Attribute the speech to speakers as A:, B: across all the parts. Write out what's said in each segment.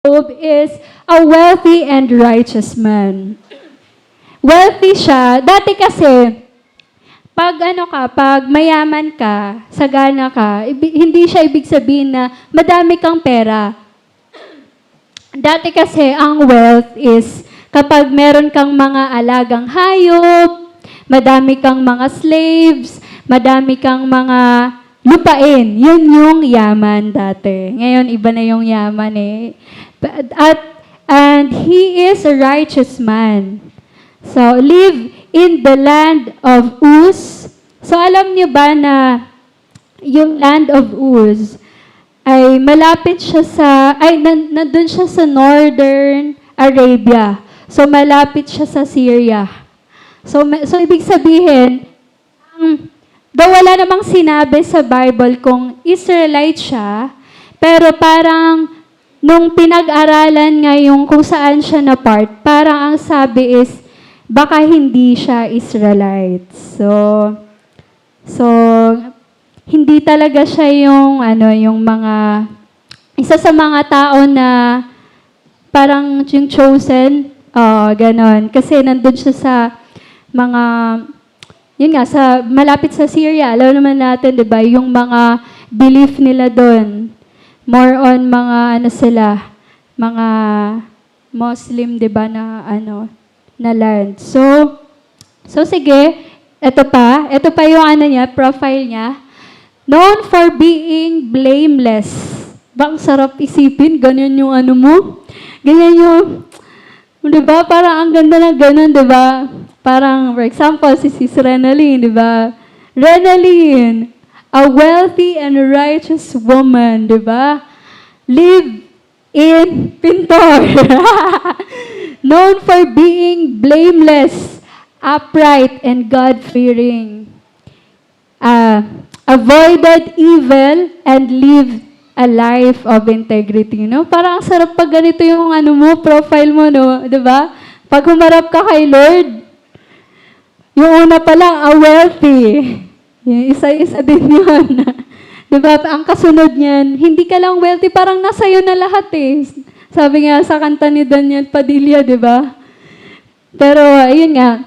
A: Job is a wealthy and righteous man. Wealthy siya. Dati kasi, pag mayaman ka, sagana ka, hindi siya ibig sabihin na madami kang pera. Dati kasi, ang wealth is kapag meron kang mga alagang hayop, madami kang mga slaves, madami kang mga lupain. Yun yung yaman dati. Ngayon, iba na yung yaman eh. And he is a righteous man. So, live in the land of Uz. So, alam niyo ba na yung land of Uz ay malapit siya nandun siya sa northern Arabia. So, malapit siya sa Syria. So ibig sabihin, daw wala namang sinabi sa Bible kung Israelite siya, pero parang nung pinag-aralan nga yung kung saan siya na part, parang ang sabi is, baka hindi siya Israelite. So hindi talaga siya yung isa sa mga tao na parang yung chosen, ganon. Kasi nandun siya sa mga, yun nga, malapit sa Syria. Alam naman natin, di ba, yung mga belief nila doon, more on mga, mga Muslim, di ba, na land. So sige, ito pa yung profile niya. Known for being blameless. Bang sarap isipin, ganyan yung mo. Ganyan yung, di ba, parang ang ganda na ganun, di ba? Parang, for example, si Sis Renaline, di ba? Renaline, a wealthy and righteous woman, di ba? Live in Pintor. Known for being blameless, upright, and God-fearing. Avoided evil and lived a life of integrity, no? Parang ang sarap pag ganito yung profile mo, no? 'Di ba? Pag humarap ka kay Lord, yung una pa lang, wealthy. Yung isa-isa din yun. 'Di ba? Ang kasunod niyan, hindi ka lang wealthy, parang nasa iyo na lahat eh. Sabi nga sa kanta ni Daniel Padilla, 'di ba? Pero ayun nga,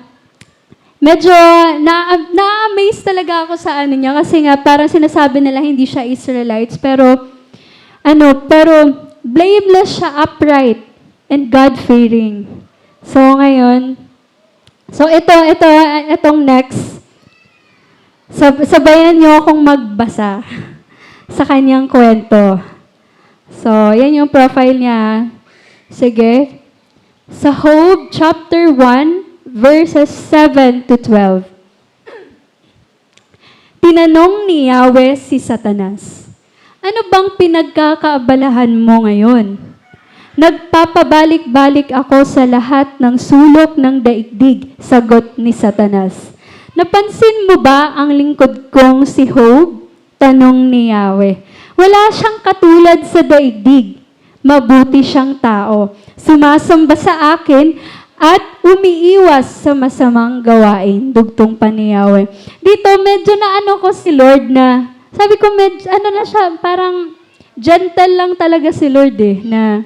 A: medyo na-amaze talaga ako sa niya kasi nga parang sinasabi nila hindi siya Israelites, pero blameless siya, upright, and God-fearing. So, ngayon, itong next, sabayan niyo akong magbasa sa kanyang kwento. So, yan yung profile niya. Sige. Sa Job, chapter 1, verses 7 to 12. Tinanong ni Yahweh si Satanas, ano bang pinagkakaabalahan mo ngayon? Nagpapabalik-balik ako sa lahat ng sulok ng daigdig, sagot ni Satanas. Napansin mo ba ang lingkod kong si Job? Tanong ni Yahweh. Wala siyang katulad sa daigdig. Mabuti siyang tao. Sumasamba sa akin at umiiwas sa masamang gawain. Dugtong pa ni Yahweh. Dito medyo na ko si Lord na, sabi ko medyo na siya, parang gentle lang talaga si Lord eh, na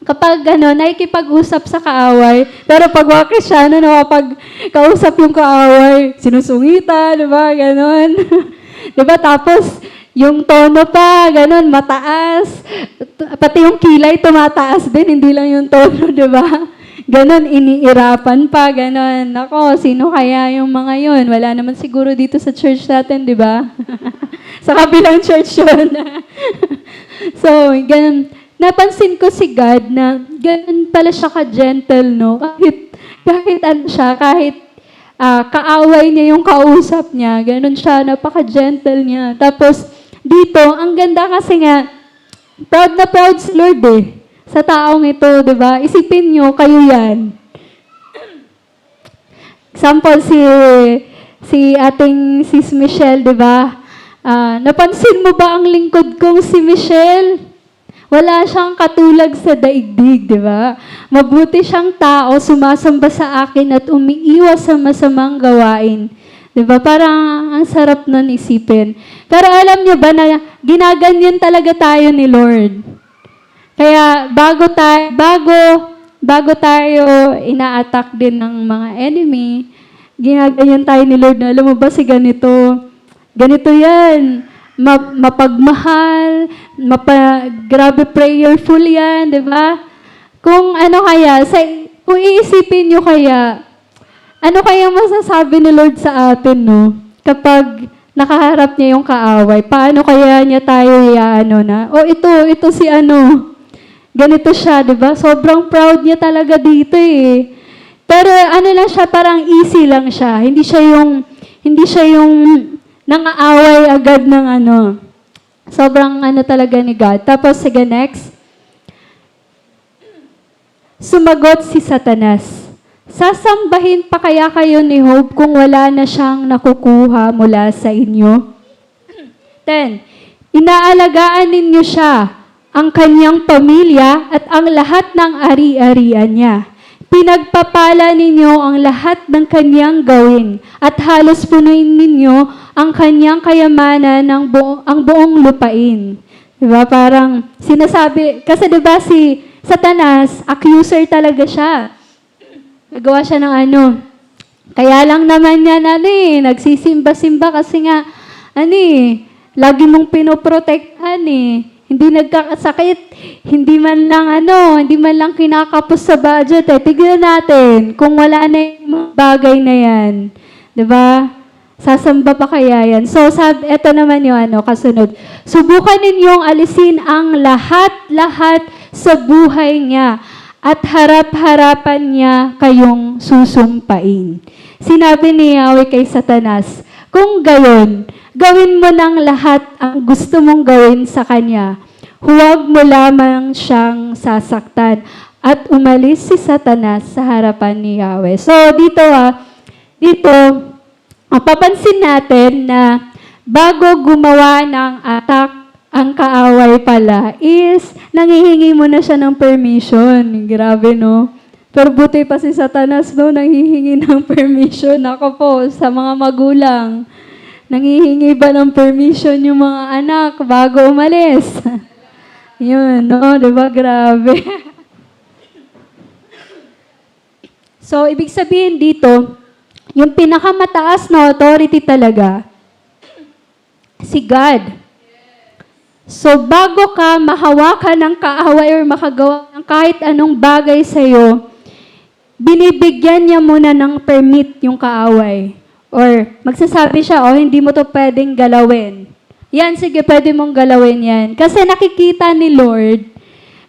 A: kapag nakikipag-usap sa kaaway, pero pag wakis siya, kapag kausap yung kaaway, sinusungita, di ba, ganon. Di ba, tapos, yung tono pa, ganon, mataas. Pati yung kilay tumataas din, hindi lang yung tono, di ba? Ganon, iniirapan pa, ganon. Nako, sino kaya yung mga yun? Wala naman siguro dito sa church natin, di ba? Sa kabilang church yun. So, ganon. Napansin ko si God na ganon pala siya ka-gentle, no? Kahit kaaway niya yung kausap niya, ganon siya, napaka-gentle niya. Tapos, dito, ang ganda kasi nga, proud na proud si Lord eh, sa taong ito, di ba? Isipin nyo, kayo yan. Example, si ating Sis Michelle, di ba? Napansin mo ba ang lingkod kong si Michelle? Wala siyang katulad sa daigdig, di ba? Mabuti siyang tao, sumasamba sa akin at umiiwas sa masamang gawain. Di ba? Parang ang sarap nun isipin. Pero alam niyo ba na ginaganyan talaga tayo ni Lord? Kaya bago tayo ina-attack din ng mga enemy, ginaganyan tayo ni Lord na, alam mo ba si ganito? Ganito yan. Mapagmahal, grabe prayerful yan, di ba? Kung ano kaya, kung iisipin nyo kaya, ano kaya masasabi ni Lord sa atin, no? Kapag nakaharap niya yung kaaway, paano kaya niya tayo na, ito si ano, ganito siya, di ba? Sobrang proud niya talaga dito eh. Pero ano lang siya, parang easy lang siya. Hindi siya yung nangaaway agad ng ano. Sobrang ano talaga ni God. Tapos, sige, next. Sumagot si Satanas. Sasambahin pa kaya kayo ni Job kung wala na siyang nakukuha mula sa inyo? 10. Inaalagaan ninyo siya, ang kanyang pamilya at ang lahat ng ari-arian niya. Pinagpapala ninyo ang lahat ng kanyang gawin at halos punuin ninyo ang kanyang kayamanan ng ang buong lupain. Diba? Parang sinasabi, kasi diba si Satanas, accuser talaga siya. Nagawa siya ng ano. Kaya lang naman yan, nagsisimba-simba kasi nga, lagi mong pinoprotektahan Hindi nagkakasakit, hindi man lang kinakapos sa budget Tignan natin kung wala na yung bagay na yan. 'Di ba? Sasamba pa kaya yan? So, eto naman yung kasunod. Subukan ninyong alisin ang lahat-lahat sa buhay niya at harap-harapan niya kayong susumpain. Sinabi ni Yahweh kay Satanas, kung gayon, gawin mo ng lahat ang gusto mong gawin sa kanya. Huwag mo lamang siyang sasaktan. At umalis si Satanas sa harapan ni Yahweh. So, dito, papansin natin na bago gumawa ng attack, ang kaaway pala is nanghihingi mo na siya ng permission. Grabe, no? Pero buti pa si Satanas, no? Nanghihingi ng permission. Ako po, sa mga magulang. Nanghihingi ba ng permission yung mga anak bago umalis? Yun, no? Diba? Grabe. So, ibig sabihin dito, yung pinakamataas na authority talaga, si God. So, bago ka mahawakan ng kaaway or makagawa ng kahit anong bagay sa'yo, binibigyan niya muna ng permit yung kaaway. Or magsasabi siya, hindi mo to pwedeng galawin. Yan, sige, pwede mong galawin yan. Kasi nakikita ni Lord,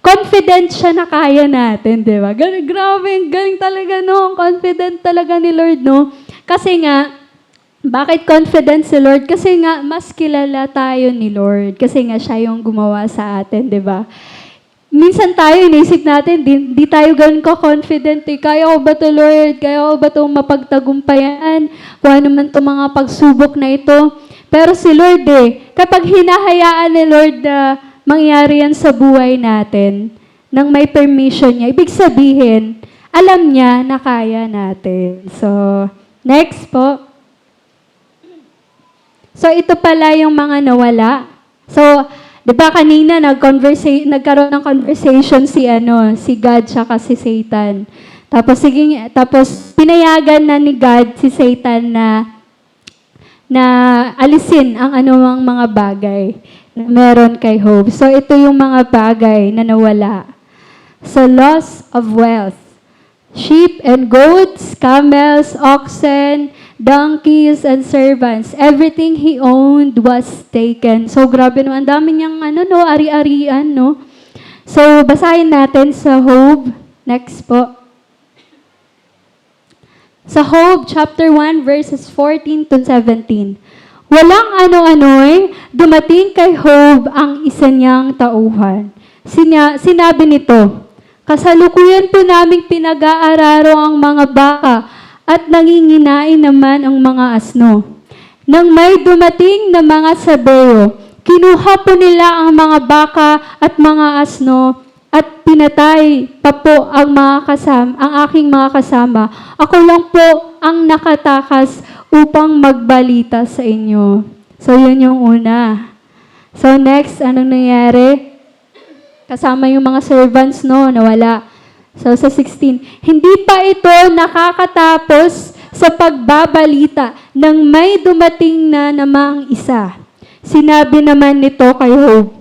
A: confident siya na kaya natin, di ba? Grabe, galing talaga, no? Confident talaga ni Lord, no? Kasi nga, bakit confident si Lord? Kasi nga, mas kilala tayo ni Lord. Kasi nga, siya yung gumawa sa atin, di ba? Minsan tayo, inisip natin, di tayo ganun ka-confident. Kaya ko ba ito, Lord? Kaya ko ba ito mapagtagumpayan? Kung ano man itong mga pagsubok na ito. Pero si Lord, kapag hinahayaan ni Lord na mangyari yan sa buhay natin, nang may permission niya, ibig sabihin, alam niya na kaya natin. So, next po. So, ito pala yung mga nawala. So, di ba kanina nagkaroon ng conversation si God tsaka si Satan. Tapos pinayagan na ni God si Satan na alisin ang anumang mga bagay na meron kay Job. So, ito yung mga bagay na nawala. So, loss of wealth. Sheep and goats, camels, oxen, donkeys, and servants. Everything he owned was taken. So, grabe no. Ang dami niyang, ari-arian, no? So, basahin natin sa Job. Next po. Sa Job, chapter 1, verses 14 to 17. Walang dumating kay Job ang isa niyang tauhan. Sinabi nito, kasalukuyan po naming pinag-aararo ang mga baka at nanginginain naman ang mga asno. Nang may dumating na mga sabeyo, kinuha po nila ang mga baka at mga asno at pinatay pa po ang aking mga kasama. Ako lang po ang nakatakas upang magbalita sa inyo. So, yun yung una. So, next, anong nangyari? kasama yung mga servants, no, nawala. So, sa 16, hindi pa ito nakakatapos sa pagbabalita nang may dumating na namang isa. Sinabi naman nito kay Job,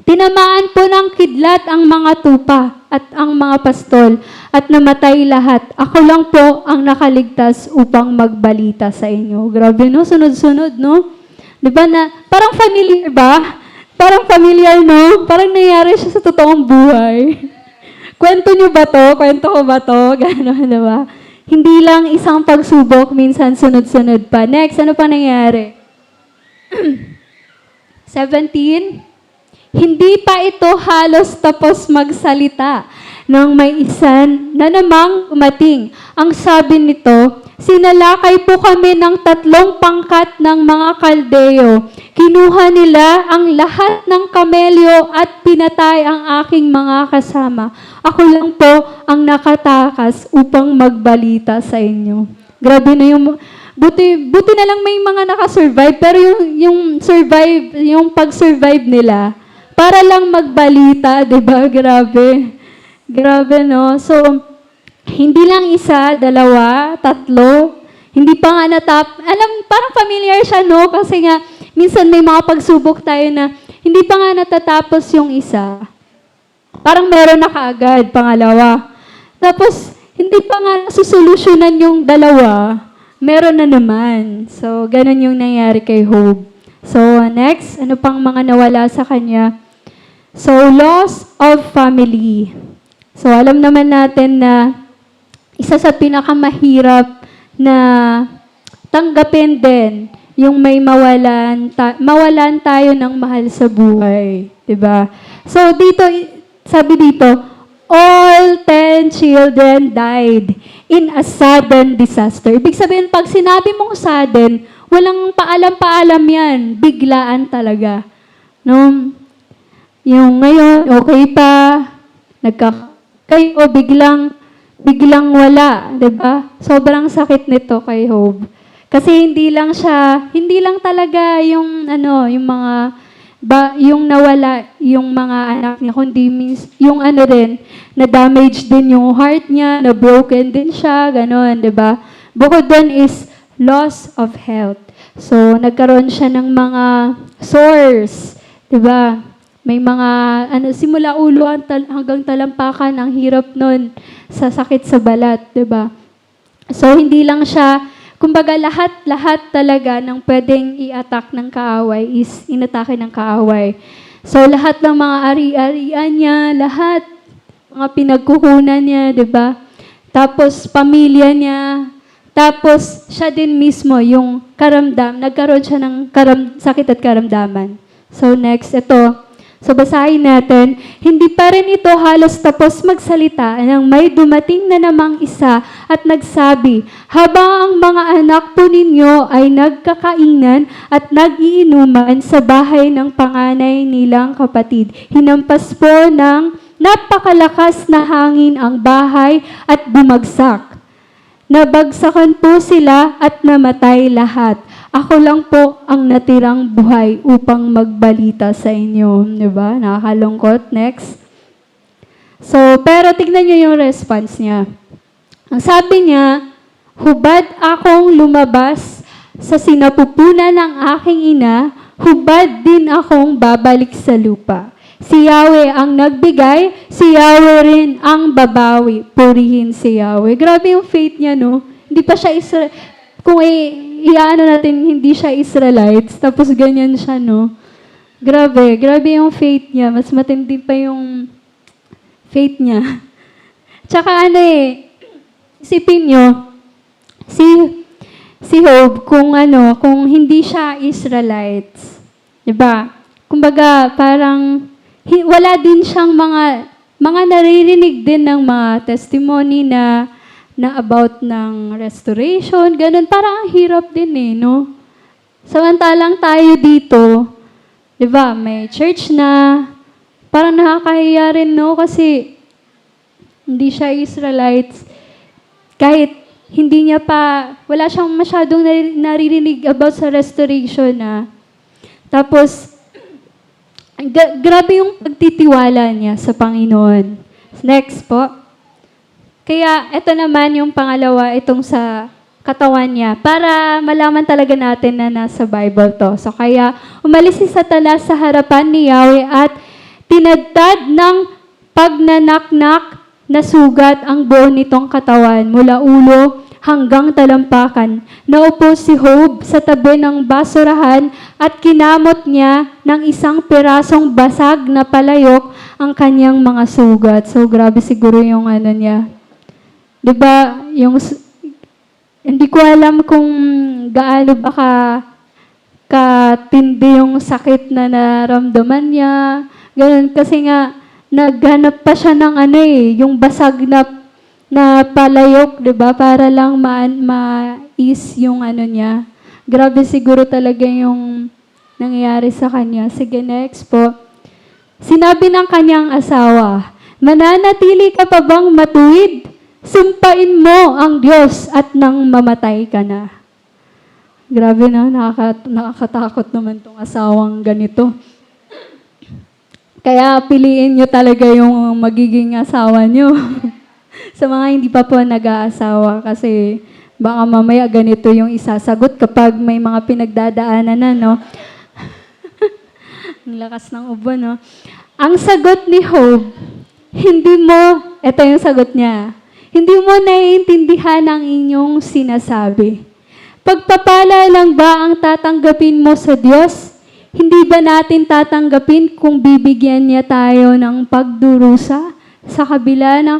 A: tinamaan po ng kidlat ang mga tupa at ang mga pastol at namatay lahat. Ako lang po ang nakaligtas upang magbalita sa inyo. Grabe, no? Sunod-sunod, no? Di ba na, parang familiar ba? Parang familiar, no? Parang nangyari siya sa totoong buhay. Kwento niyo ba to? Kwento ko ba to? Gano'n, di ba? Hindi lang isang pagsubok, minsan sunod-sunod pa. Next, ano pa nangyari? 17, hindi pa ito halos tapos magsalita nang may isa na namang umating. Ang sabi nito, sinalakay po kami ng 3 pangkat ng mga Kaldeo. Kinuha nila ang lahat ng kamelyo at pinatay ang aking mga kasama. Ako lang po ang nakatakas upang magbalita sa inyo. Grabe na yung... Buti na lang may mga nakasurvive, pero yung pag-survive nila, para lang magbalita, di ba? Grabe. Grabe, no? So, hindi lang isa, 2, 3, hindi pa nga parang familiar siya, no? Kasi nga, minsan may mga pagsubok tayo na hindi pa nga natatapos yung isa. Parang meron na kaagad, pangalawa. Tapos, hindi pa nga nasusolusyonan yung 2, meron na naman. So, ganun yung nangyari kay Job. So, next, ano pang mga nawala sa kanya? So, loss of family. So, alam naman natin na isa sa pinakamahirap na tanggapin din yung may mawalan tayo ng mahal sa buhay. Diba? So, dito, sabi dito, all 10 children died in a sudden disaster. Ibig sabihin, pag sinabi mong sudden, walang paalam-paalam yan. Biglaan talaga. No? Yung ngayon, okay pa, kayo biglang wala, 'di ba? Sobrang sakit nito kay Job. Kasi hindi lang talaga yung yung nawala yung mga anak niya, kundi yung rin, na damage din yung heart niya, na broken din siya, gano'n, 'di ba? Bukod doon is loss of health. So, nagkaroon siya ng mga sores, 'di ba? May mga, simula ulo hanggang talampakan, ang hirap nun sa sakit sa balat, di ba? So, hindi lang siya, kumbaga lahat talaga ng pwedeng i-attack ng kaaway is inatake ng kaaway. So, lahat ng mga ari-arian niya, lahat, mga pinagkukunan niya, di ba? Tapos, pamilya niya, tapos, siya din mismo, yung nagkaroon siya ng sakit at karamdaman. So, next, ito. So, basahin natin, hindi pa rin ito halos tapos magsalita nang may dumating na namang isa at nagsabi, habang ang mga anak po ninyo ay nagkakainan at nag-iinuman sa bahay ng panganay nilang kapatid, hinampas po ng napakalakas na hangin ang bahay at bumagsak. Nabagsakan po sila at namatay lahat. Ako lang po ang natirang buhay upang magbalita sa inyo. Diba? Nakakalungkot. Next. So, pero tignan nyo yung response niya. Ang sabi niya, hubad akong lumabas sa sinapupunan ng aking ina, hubad din akong babalik sa lupa. Si Yahweh ang nagbigay, si Yahweh rin ang babawi. Purihin si Yahweh. Grabe yung faith niya, no? Hindi pa siya kung iaano natin, hindi siya Israelites, tapos ganyan siya, no? Grabe yung faith niya. Mas matindi pa yung faith niya. Tsaka isipin nyo, si Job, kung hindi siya Israelites, diba? Kumbaga, parang, wala din siyang mga naririnig din ng mga testimony na about ng restoration, ganun. Parang ang hirap din no? Samantalang tayo dito, di ba, may church na, parang nakakahiya rin, no? Kasi, hindi siya Israelites. Kahit hindi niya wala siyang masyadong naririnig about sa restoration, Tapos, Grabe yung pagtitiwala niya sa Panginoon. Next po. Kaya ito naman yung pangalawa, itong sa katawan niya, para malaman talaga natin na nasa Bible to. So kaya umalis si Satanas sa harapan ni Yahweh at tinadtad ng pagnanaknak na sugat ang buo nitong katawan mula ulo hanggang talampakan. Naupo si Job sa tabi ng basurahan at kinamot niya ng isang pirasong basag na palayok ang kanyang mga sugat. So grabe siguro yung ano niya. 'Di ba? Hindi ko alam kung gaano ba katindi yung sakit na naramdaman niya. Ganun kasi nga naghanap pa siya ng yung basag na palayok, 'di ba? Para lang ma-ease yung niya. Grabe siguro talaga yung nangyayari sa kanya. Sige, next po. Sinabi ng kanyang asawa, "Mananatili ka pa bang matuwid? Sumpain mo ang Diyos at nang mamatay ka na." Grabe na, nakakatakot naman tong asawang ganito. Kaya piliin nyo talaga yung magiging asawa nyo. Sa mga hindi pa po nag-aasawa kasi baka mamaya ganito yung isasagot kapag may mga pinagdadaanan na, no? Ang lakas ng ubo, no? Ang sagot ni Job, ito yung sagot niya, hindi mo naiintindihan ang inyong sinasabi. Pagpapala lang ba ang tatanggapin mo sa Diyos? Hindi ba natin tatanggapin kung bibigyan niya tayo ng pagdurusa? Sa kabila ng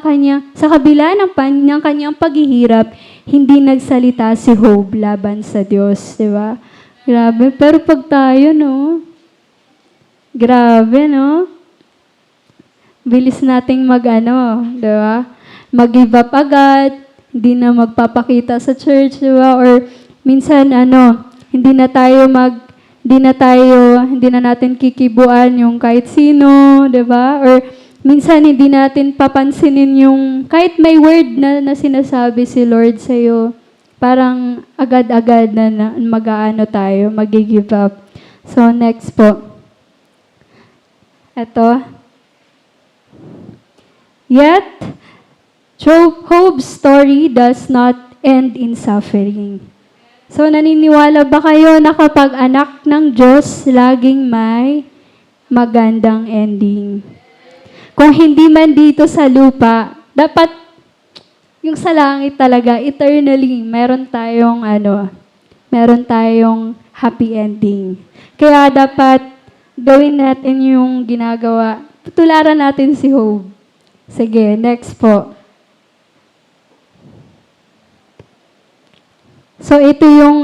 A: kanyang paghihirap, hindi nagsalita si Job laban sa Diyos, di ba? Grabe, pero pag tayo, no? Grabe, no? Bilis nating di ba? Mag-give up agad, hindi na magpapakita sa church, di ba? Or minsan, hindi na natin kikibuan yung kahit sino, di ba? Or minsan, hindi natin papansinin yung kahit may word na sinasabi si Lord sa'yo, parang agad-agad na tayo, mag-give up. So, next po. Ito. Yet, Job's story does not end in suffering. So, naniniwala ba kayo na kapag anak ng Diyos, laging may magandang ending? Kung hindi man dito sa lupa, dapat yung sa langit talaga, eternally, meron tayong happy ending. Kaya dapat gawin natin yung ginagawa. Tutularan natin si Job. Sige, next po. So, ito yung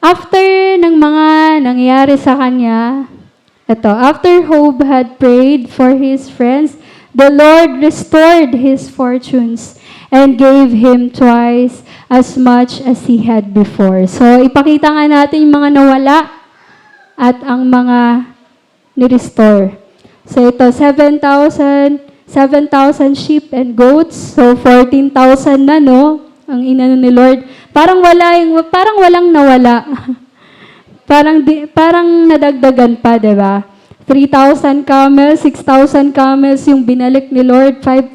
A: after ng mga nangyari sa kanya, after Job had prayed for his friends, the Lord restored his fortunes and gave him twice as much as he had before. So, ipakita nga natin yung mga nawala at ang mga ni-restore. So, ito, 7,000 sheep and goats. So, 14,000 na, no? Ang inano ni Lord. Parang walang nawala. parang nadagdagan pa, di ba? 3,000 camels, 6,000 camels yung binalik ni Lord, 500,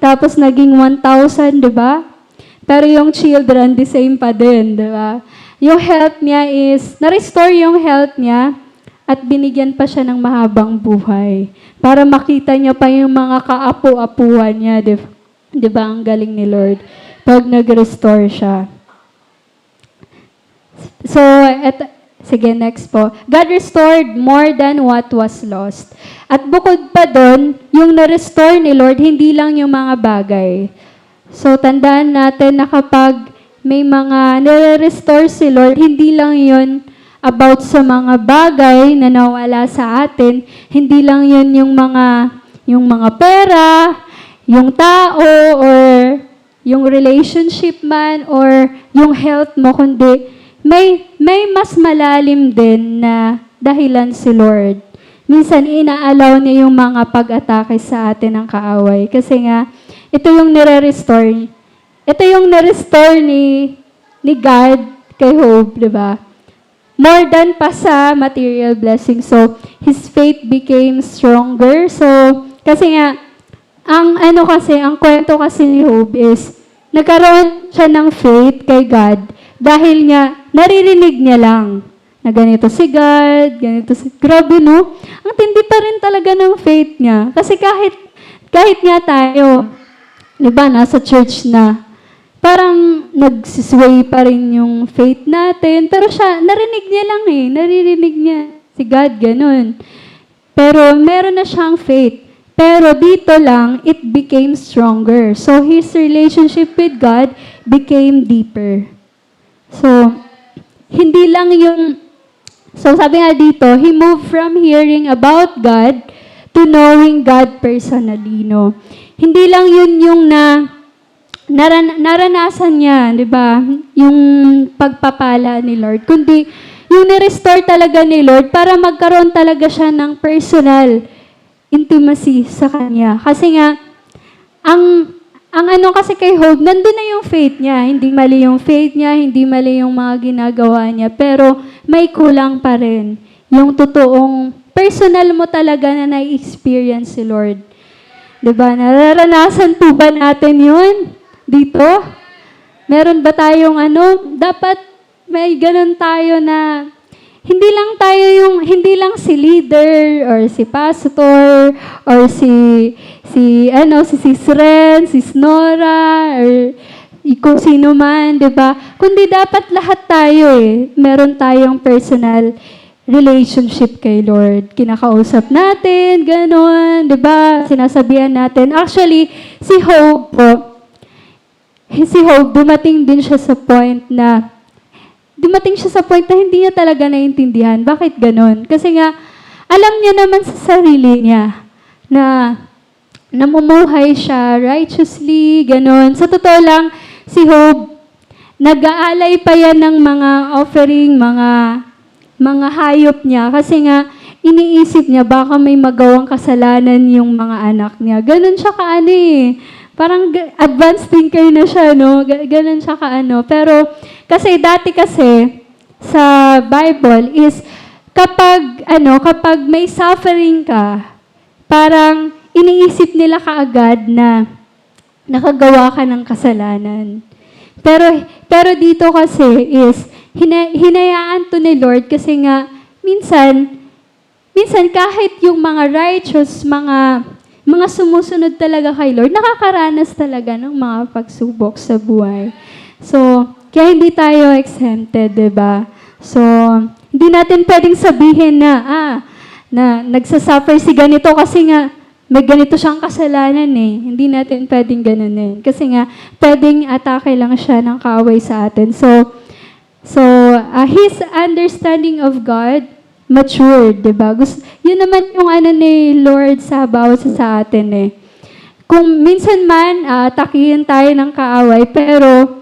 A: tapos naging 1,000, di ba? Pero yung children, the same pa din, di ba? Yung health niya na-restore yung health niya at binigyan pa siya ng mahabang buhay para makita niya pa yung mga kaapu-apuhan niya, di ba? Ang galing ni Lord pag nag-restore siya. So, sige, next po. God restored more than what was lost. At bukod pa doon, yung na-restore ni Lord, hindi lang yung mga bagay. So, tandaan natin na kapag may mga nare-restore si Lord, hindi lang yun about sa mga bagay na nawala sa atin, hindi lang yun yung mga pera, yung tao, or yung relationship man, or yung health mo, kundi may mas malalim din na dahilan si Lord. Minsan, inaalaw niya yung mga pag-atake sa atin ng kaaway. Kasi nga, ito yung nire-restore. Ito yung na-restore ni God kay Job, di ba? more than pa sa material blessing. So, his faith became stronger. So, kasi nga, ang kwento kasi ni Job is, nagkaroon siya ng faith kay God dahil nga, naririnig niya lang na ganito si God, ganito si... Grabe, no? Ang tindi pa rin talaga ng faith niya. Kasi kahit nga tayo, di ba, nasa church na, parang nagsisway pa rin yung faith natin. Pero siya, narinig niya lang naririnig niya si God, ganun. Pero meron na siyang faith. Pero dito lang, it became stronger. So, his relationship with God became deeper. So, hindi lang yung... So, sabi nga dito, he moved from hearing about God to knowing God personally, no? Hindi lang yun yung naranasan niya, di ba? Yung pagpapala ni Lord. Kundi, yung ni-restore talaga ni Lord para magkaroon talaga siya ng personal intimacy sa Kanya. Kasi nga, ang kasi kay Job, nandun na yung faith niya. Hindi mali yung faith niya, hindi mali yung mga ginagawa niya. Pero may kulang pa rin. Yung totoong personal mo talaga na na-experience si Lord. Diba? Nararanasan po ba natin yun? Dito? Meron ba tayong dapat may ganun tayo na hindi lang si leader or si pastor or si Sis Ren, si Nora or kung sino man, 'di ba? Kundi dapat lahat tayo meron tayong personal relationship kay Lord. Kinakausap natin, ganun, 'di ba? Sinasabihan natin. Actually, si Job dumating siya sa point na hindi niya talaga naiintindihan. Bakit ganun? Kasi nga, alam niya naman sa sarili niya na namumuhay siya righteously, ganun. Sa totoo lang, si Job, nag-aalay pa yan ng mga offering, mga hayop niya. Kasi nga, iniisip niya, baka may magawang kasalanan yung mga anak niya. Ganun siya parang advanced thinker na siya, no? Ganun siya Pero, dati sa Bible is, kapag may suffering ka, parang iniisip nila kaagad na nakagawa ka ng kasalanan. Pero dito kasi is, hinayaan to ni Lord kasi nga, minsan kahit yung mga righteous, mga sumusunod talaga kay Lord, nakakaranas talaga ng mga pagsubok sa buhay. So, kaya hindi tayo exempted, diba? So, hindi natin pwedeng sabihin na nagsasuffer si ganito kasi nga may ganito siyang kasalanan Hindi natin pwedeng ganunin. Kasi nga, pwedeng atake lang siya ng kaaway sa atin. So, his understanding of God matured, diba? Yun naman yung ni Lord sa bawat sa atin Kung minsan man, atakihin tayo ng kaaway, pero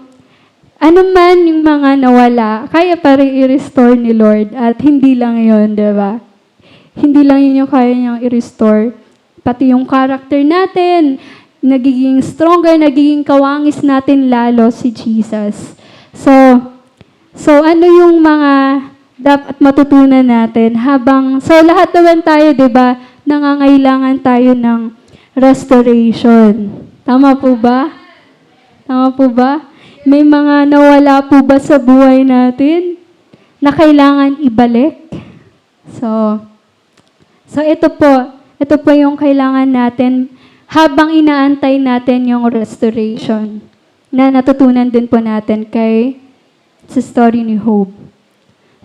A: man yung mga nawala, kaya pa rin i-restore ni Lord. At hindi lang yun, diba? Hindi lang yun yung kaya niyang i-restore. Pati yung character natin, nagiging stronger, nagiging kawangis natin lalo si Jesus. So yung mga dapat matutunan natin lahat naman tayo, di ba, nangangailangan tayo ng restoration. Tama po ba? May mga nawala po ba sa buhay natin na kailangan ibalik? So ito po yung kailangan natin habang inaantay natin yung restoration na natutunan din po natin sa story ni Job.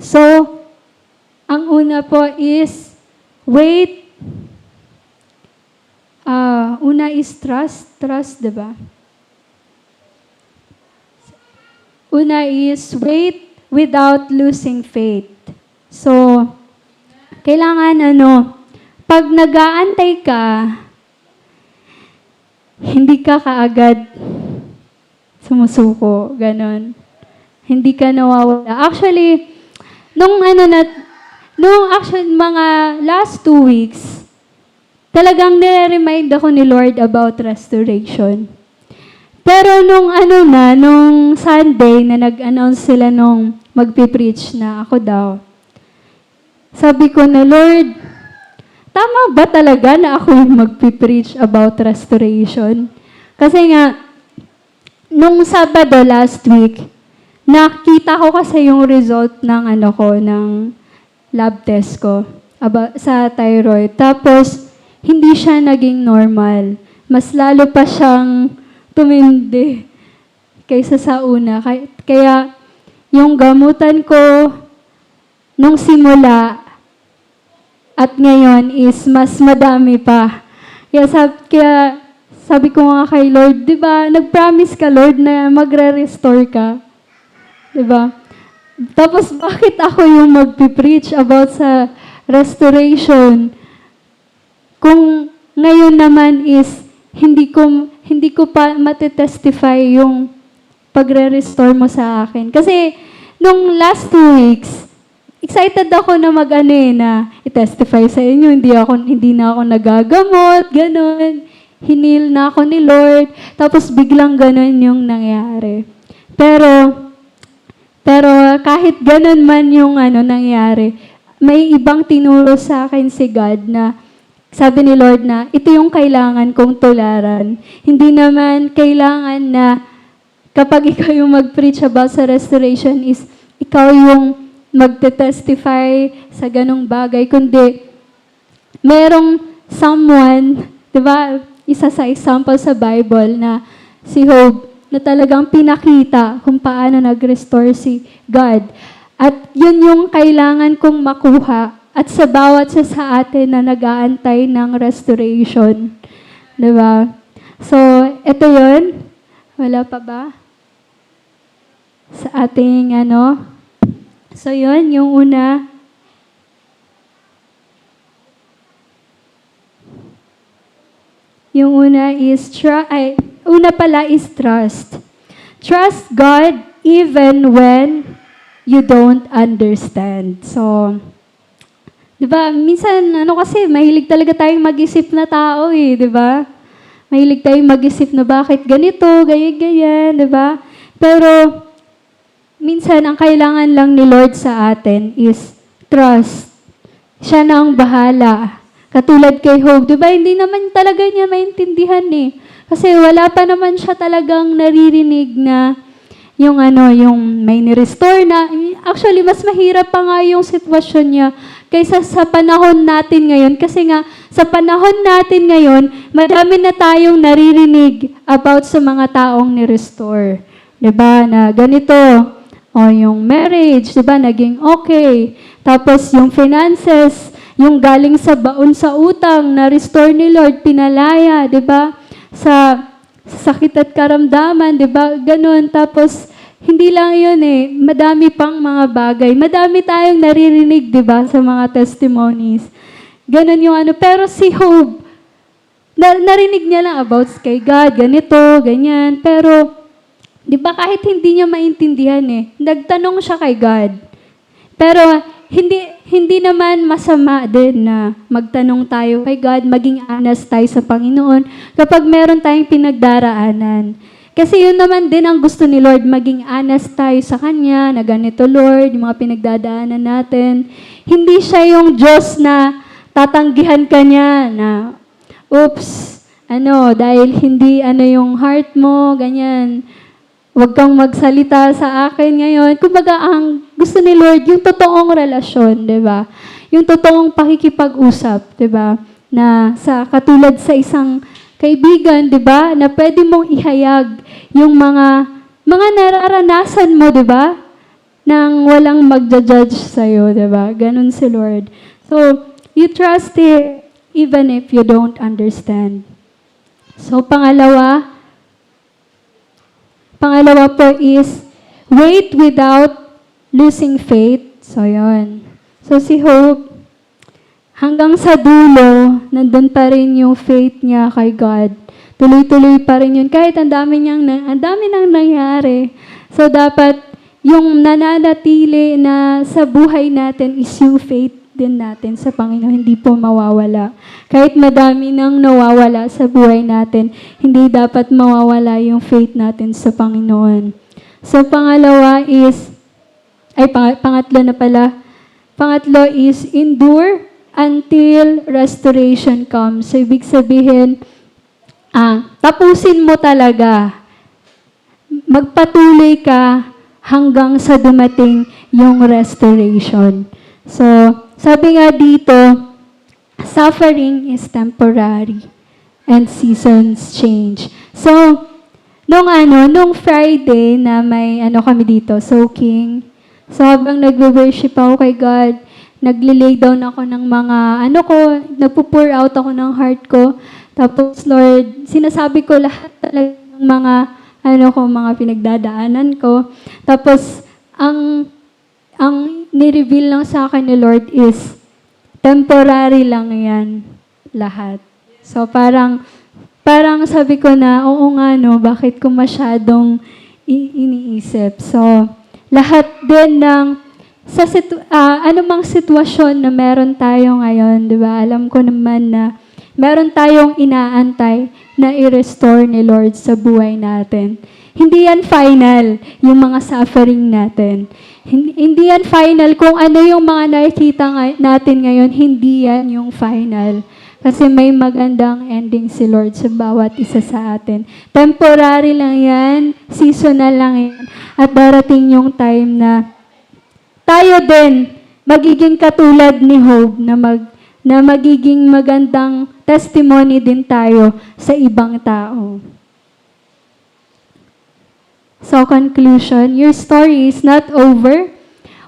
A: So, ang una po is wait. Una is trust. Trust, diba? Una is wait without losing faith. So, kailangan pag nag-aantay ka, hindi ka kaagad sumusuko, ganon. Hindi ka nawawala. Actually, mga last 2 weeks, talagang nire-remind ako ni Lord about restoration. Pero nung Sunday na nag-announce sila nung magpipreach na ako daw. Sabi ko na, Lord, tama ba talaga na ako yung magpipreach about restoration? Kasi nga, nung Sabado last week, nakita ko kasi yung result ng ng lab test ko sa thyroid. Tapos, hindi siya naging normal. Mas lalo pa siyang tumindi kaysa sa una. Kaya, yung gamutan ko nung simula at ngayon is mas madami pa. Kaya sabi ko nga kay Lord, di ba, nag-promise ka, Lord, na magre-restore ka. Di ba? Tapos, bakit ako yung magpipreach about sa restoration? Kung ngayon naman is, hindi ko pa matitestify yung pagre-restore mo sa akin. Kasi, nung last 2 weeks, excited ako na na i-testify sa inyo. Hindi na ako nagagamot, ganun. Hinil na ako ni Lord. Tapos biglang ganun yung nangyari. Pero kahit ganun man yung nangyari, may ibang tinuro sa akin si God na sabi ni Lord na ito yung kailangan kong tularan. Hindi naman kailangan na kapag ikaw yung mag-preach about sa restoration is ikaw yung magte-testify sa ganong bagay, kundi merong someone, di ba, isa sa example sa Bible na si Job, na talagang pinakita kung paano nag-restore si God. At yun yung kailangan kong makuha at sa bawat sa atin na nag-aantay ng restoration. Di ba? So, ito yun. Wala pa ba? Sa ating So, yun, yung una. Yung una is, una pala is trust. Trust God even when you don't understand. So, di ba, minsan, kasi, mahilig talaga tayong mag-isip na tao di ba? Mahilig tayong mag-isip na bakit ganito, ganyan, di ba? Pero, minsan, ang kailangan lang ni Lord sa atin is trust. Siya na ang bahala. Katulad kay Job, di ba? Hindi naman talaga niya maintindihan Kasi wala pa naman siya talagang naririnig na yung may ni-restore na. Actually, mas mahirap pa nga yung sitwasyon niya kaysa sa panahon natin ngayon. Kasi nga, sa panahon natin ngayon, madami na tayong naririnig about sa mga taong ni-restore. Di ba? Na ganito, yung marriage, di ba, naging okay. Tapos yung finances, yung galing sa baon sa utang, na-restore ni Lord, pinalaya, di ba? Sa sakit at karamdaman, di ba? Ganun. Tapos, hindi lang yun madami pang mga bagay. Madami tayong naririnig, di ba, sa mga testimonies. Ganun yung Pero si Job, narinig niya lang about kay God, ganito, ganyan. Pero, di ba kahit hindi niya maintindihan nagtanong siya kay God. Pero hindi naman masama din na magtanong tayo kay God, maging honest tayo sa Panginoon kapag meron tayong pinagdaraanan. Kasi yun naman din ang gusto ni Lord, maging honest tayo sa Kanya, na ganito Lord, yung mga pinagdadaanan natin. Hindi siya yung Diyos na tatanggihan ka niya na, oops, dahil hindi yung heart mo, ganyan. Huwag kang magsalita sa akin ngayon. Kumbaga, ang gusto ni Lord, yung totoong relasyon, di ba? Yung totoong pakikipag-usap, di ba? Na katulad sa isang kaibigan, di ba? Na pwede mong ihayag yung mga nararanasan mo, di ba? Nang walang magja-judge sa'yo, di ba? Ganun si Lord. So, you trust even if you don't understand. So, pangalawa po is, wait without losing faith. So, yun. So, si Hope, hanggang sa dulo, nandun pa rin yung faith niya kay God. Tuloy-tuloy pa rin yun. Kahit ang dami nang nangyari. So, dapat yung nananatili na sa buhay natin is yung faith din natin sa Panginoon, hindi po mawawala. Kahit madami nang nawawala sa buhay natin, hindi dapat mawawala yung faith natin sa Panginoon. So, pangalawa is, Pangatlo na pala. Pangatlo is endure until restoration comes. So, ibig sabihin, tapusin mo talaga. Magpatuloy ka hanggang sa dumating yung restoration. So, sabi nga dito, suffering is temporary and seasons change. So, nung Friday na may kami dito, soaking. So, habang nagwo-worship ako kay God, nagle-lay down ako ng mga nagpo-pour out ako ng heart ko. Tapos, Lord, sinasabi ko lahat talaga ng mga mga pinagdadaanan ko. Tapos, ang ni-reveal lang sa akin ni Lord is, temporary lang yan lahat. So, parang sabi ko na, oo nga bakit ko masyadong iniisip. So, lahat din ng, anumang sitwasyon na meron tayo ngayon, di ba? Alam ko naman na meron tayong inaantay na i-restore ni Lord sa buhay natin. Hindi yan final, yung mga suffering natin. Hindi yan final. Kung ano yung mga nakikita natin ngayon, hindi yan yung final. Kasi may magandang ending si Lord sa bawat isa sa atin. Temporary lang yan, seasonal lang yan. At darating yung time na tayo din magiging katulad ni Job na magiging magandang testimony din tayo sa ibang tao. So, conclusion, your story is not over.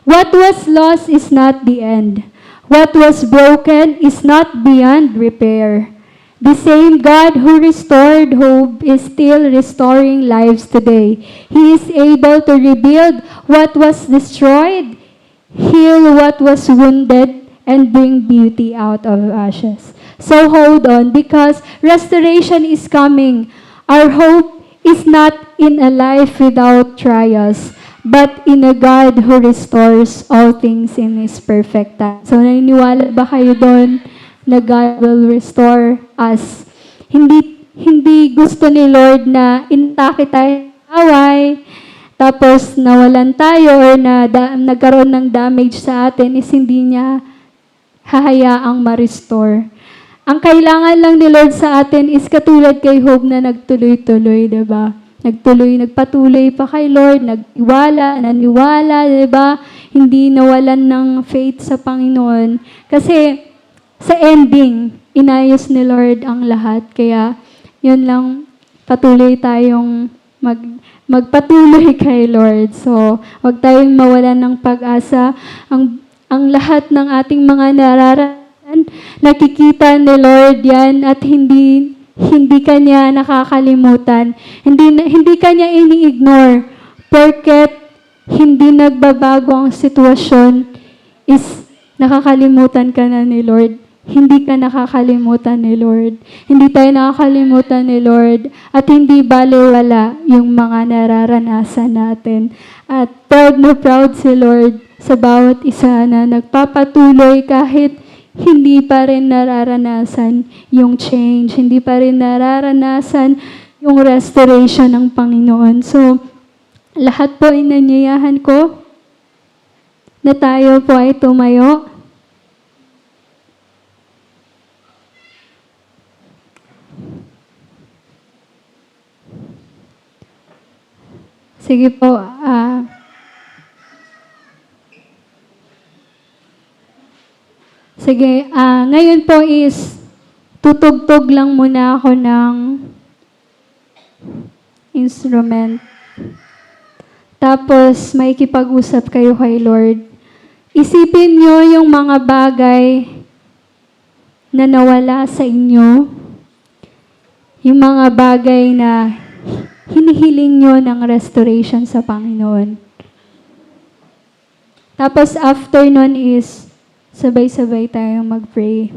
A: What was lost is not the end. What was broken is not beyond repair. The same God who restored hope is still restoring lives today. He is able to rebuild what was destroyed, heal what was wounded, and bring beauty out of ashes. So hold on, because restoration is coming. Our hope is not in a life without trials, but in a God who restores all things in His perfect time. So naniniwala ba kayo doon na God will restore us? Hindi gusto ni Lord na intake tayo away, tapos nawalan tayo or nagkaroon ng damage sa atin, is hindi niya hahayaang ma-restore. Ang kailangan lang ni Lord sa atin is katulad kay Job na nagtuloy-tuloy, diba? Nagpatuloy pa kay Lord, naniwala, diba? Hindi nawalan ng faith sa Panginoon. Kasi sa ending, inayos ni Lord ang lahat. Kaya, yun lang, patuloy tayong magpatuloy kay Lord. So, huwag tayong mawalan ng pag-asa. Ang lahat ng ating mga nararanasan, nakikita ni Lord yan at hindi kanya nakakalimutan. Hindi kanya ini-ignore. Porket hindi nagbabago ang sitwasyon is nakakalimutan ka na ni Lord. Hindi ka nakakalimutan ni Lord. Hindi tayo nakakalimutan ni Lord at hindi baliwala yung mga nararanasan natin. At proud na proud si Lord sa bawat isa na nagpapatuloy kahit hindi pa rin nararanasan yung change, hindi pa rin nararanasan yung restoration ng Panginoon. So, lahat po inanyayahan ko na tayo po ay tumayo. Sige po, sige, ngayon po is tutugtog lang muna ako ng instrument. Tapos, may kipag-usap kayo kay Lord. Isipin nyo yung mga bagay na nawala sa inyo. Yung mga bagay na hinihiling nyo ng restoration sa Panginoon. Tapos, after nun is sabay-sabay tayong mag-pray.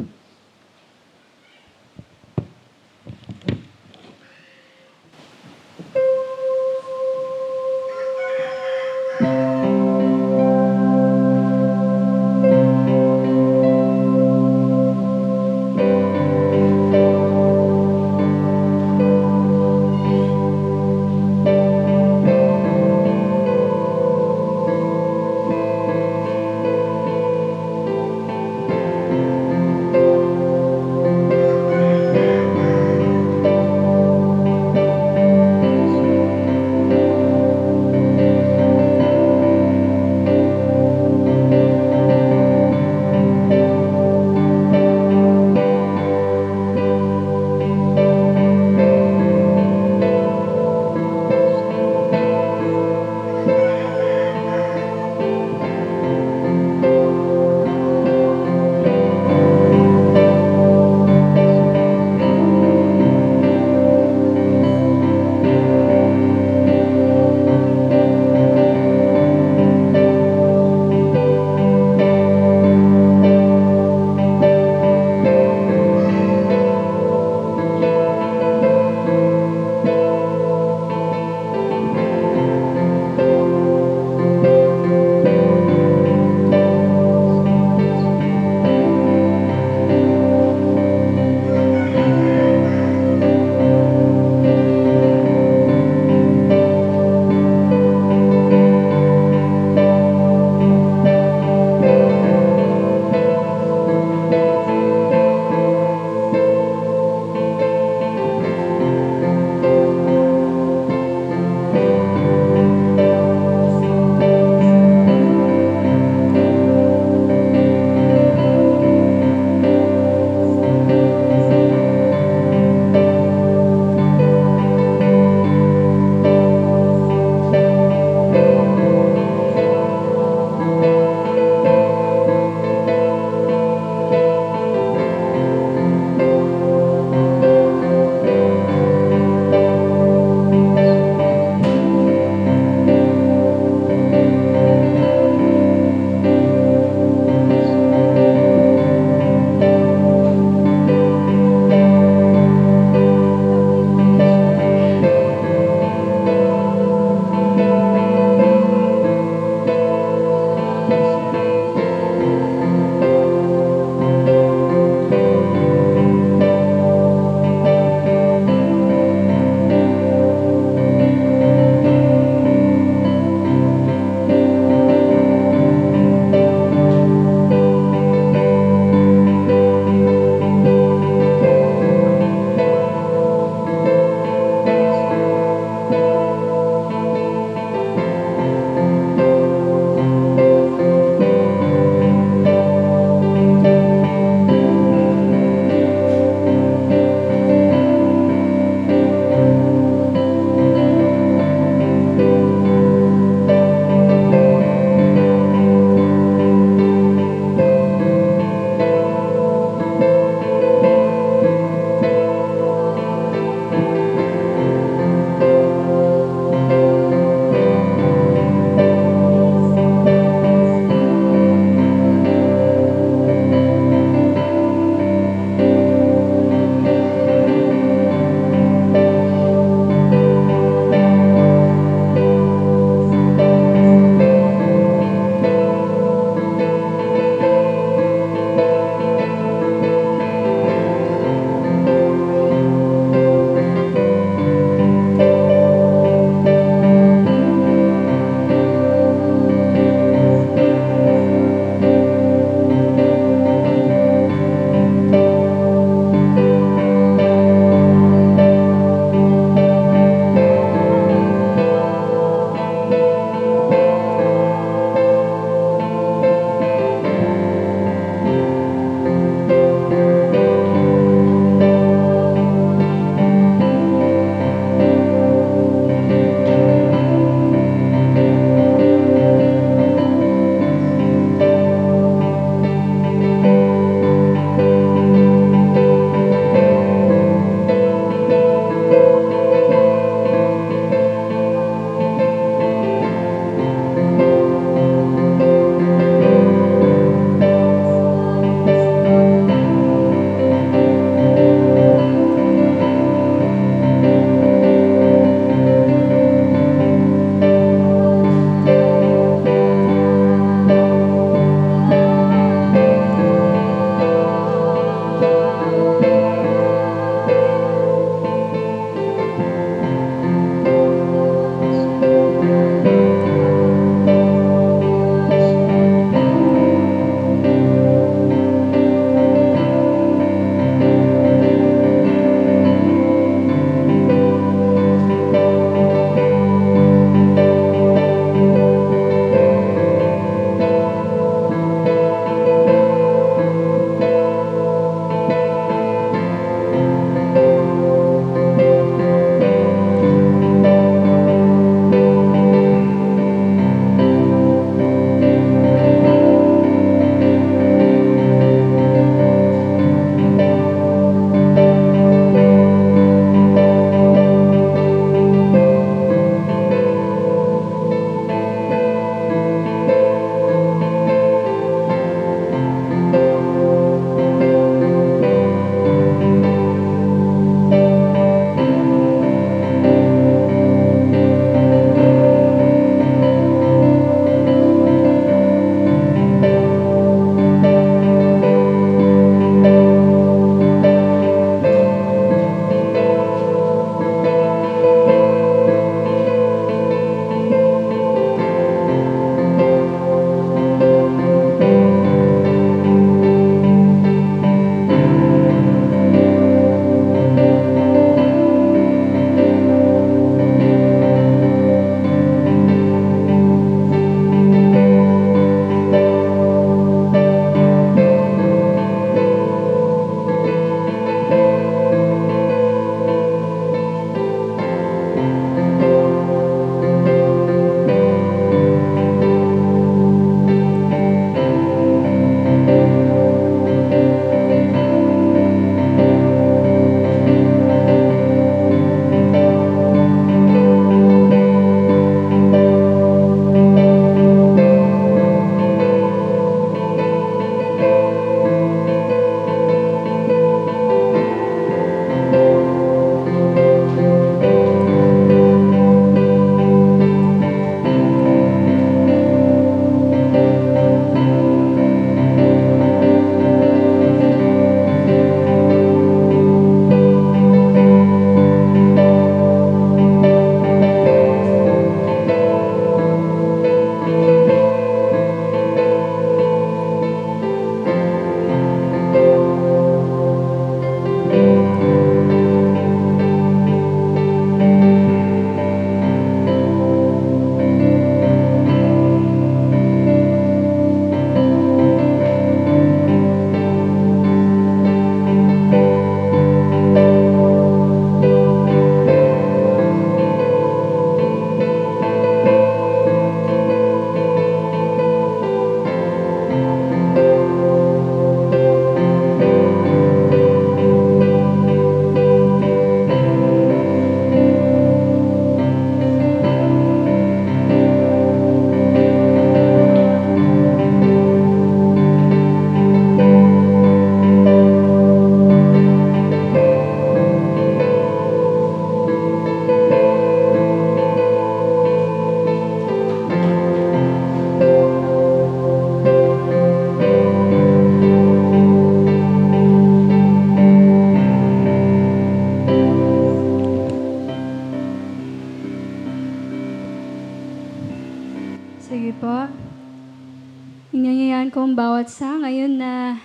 A: ang bawat sa ngayon na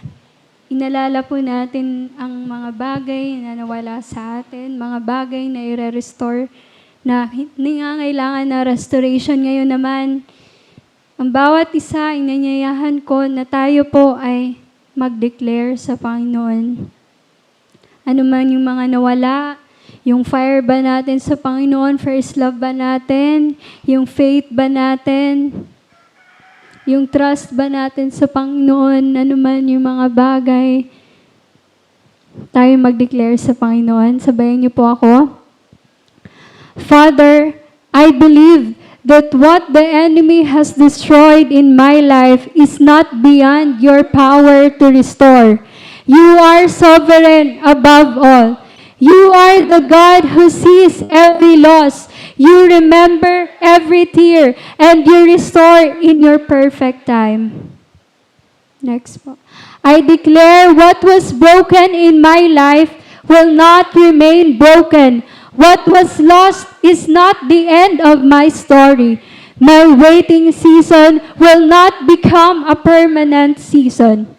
A: inalala po natin ang mga bagay na nawala sa atin, mga bagay na i-restore na nangangailangan na restoration. Ngayon naman, ang bawat isa, inanyayahan ko na tayo po ay mag-declare sa Panginoon. Ano man yung mga nawala, yung fire ba natin sa Panginoon, first love ba natin, yung faith ba natin, yung trust ba natin sa Panginoon, ano man yung mga bagay, tayo mag-declare sa Panginoon. Sabayan niyo po ako. Father, I believe that what the enemy has destroyed in my life is not beyond your power to restore. You are sovereign above all. You are the God who sees every loss. You remember every tear, and you restore in your perfect time. Next po. I declare what was broken in my life will not remain broken. What was lost is not the end of my story. My waiting season will not become a permanent season.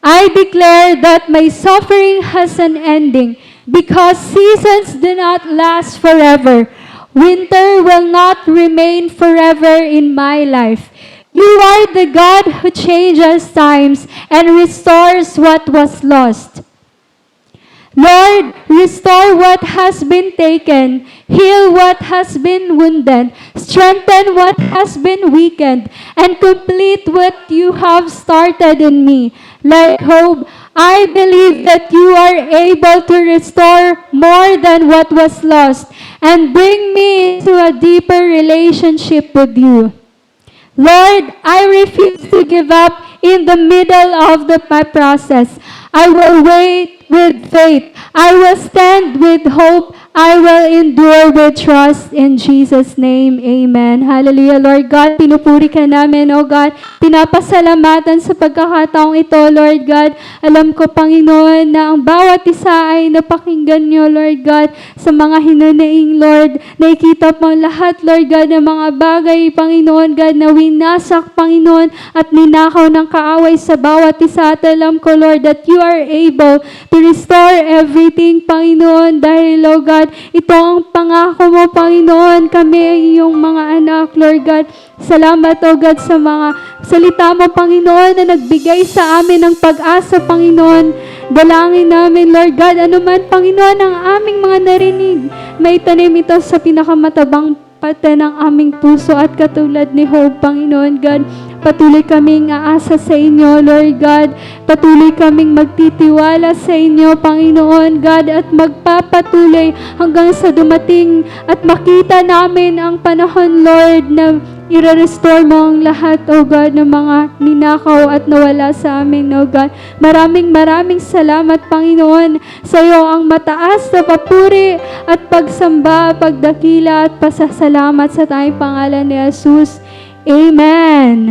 A: I declare that my suffering has an ending because seasons do not last forever. Winter will not remain forever in my life. You are the God who changes times and restores what was lost. Lord, restore what has been taken, heal what has been wounded, strengthen what has been weakened, and complete what you have started in me. Like hope, I believe that you are able to restore more than what was lost and bring me into a deeper relationship with you. Lord, I refuse to give up in the middle of my process. I will wait with faith. I will stand with hope. I will endure with trust in Jesus' name. Amen. Hallelujah, Lord God. Pinupuri ka namin, O God. Pinapasalamatan sa pagkakataong ito, Lord God. Alam ko, Panginoon, na ang bawat isa ay napakinggan niyo, Lord God, sa mga hinunaing, Lord. Nakikita po lahat, Lord God, ng mga bagay, Panginoon God, na winasak, Panginoon, at ninakaw ng kaaway sa bawat isa. At alam ko, Lord, that you are able to restore everything, Panginoon, dahil, O God, ito ang pangako mo, Panginoon. Kami ay iyong mga anak, Lord God. Salamat, O God, sa mga salita mo, Panginoon, na nagbigay sa amin ng pag-asa, Panginoon. Dalangin namin, Lord God, anuman, Panginoon, ang aming mga narinig, may tanim ito sa pinakamatabang pata ng aming puso at katulad ni Job, Panginoon God. Patuloy kaming aasa sa inyo, Lord God. Patuloy kaming magtitiwala sa inyo, Panginoon God, at magpapatuloy hanggang sa dumating at makita namin ang panahon, Lord, na i-restore mo ang lahat, O God, ng mga ninakaw at nawala sa amin, O God. Maraming salamat, Panginoon. Sa iyo ang mataas na papuri at pagsamba, pagdakila at pasasalamat sa tayong pangalan ni Jesus. Amen.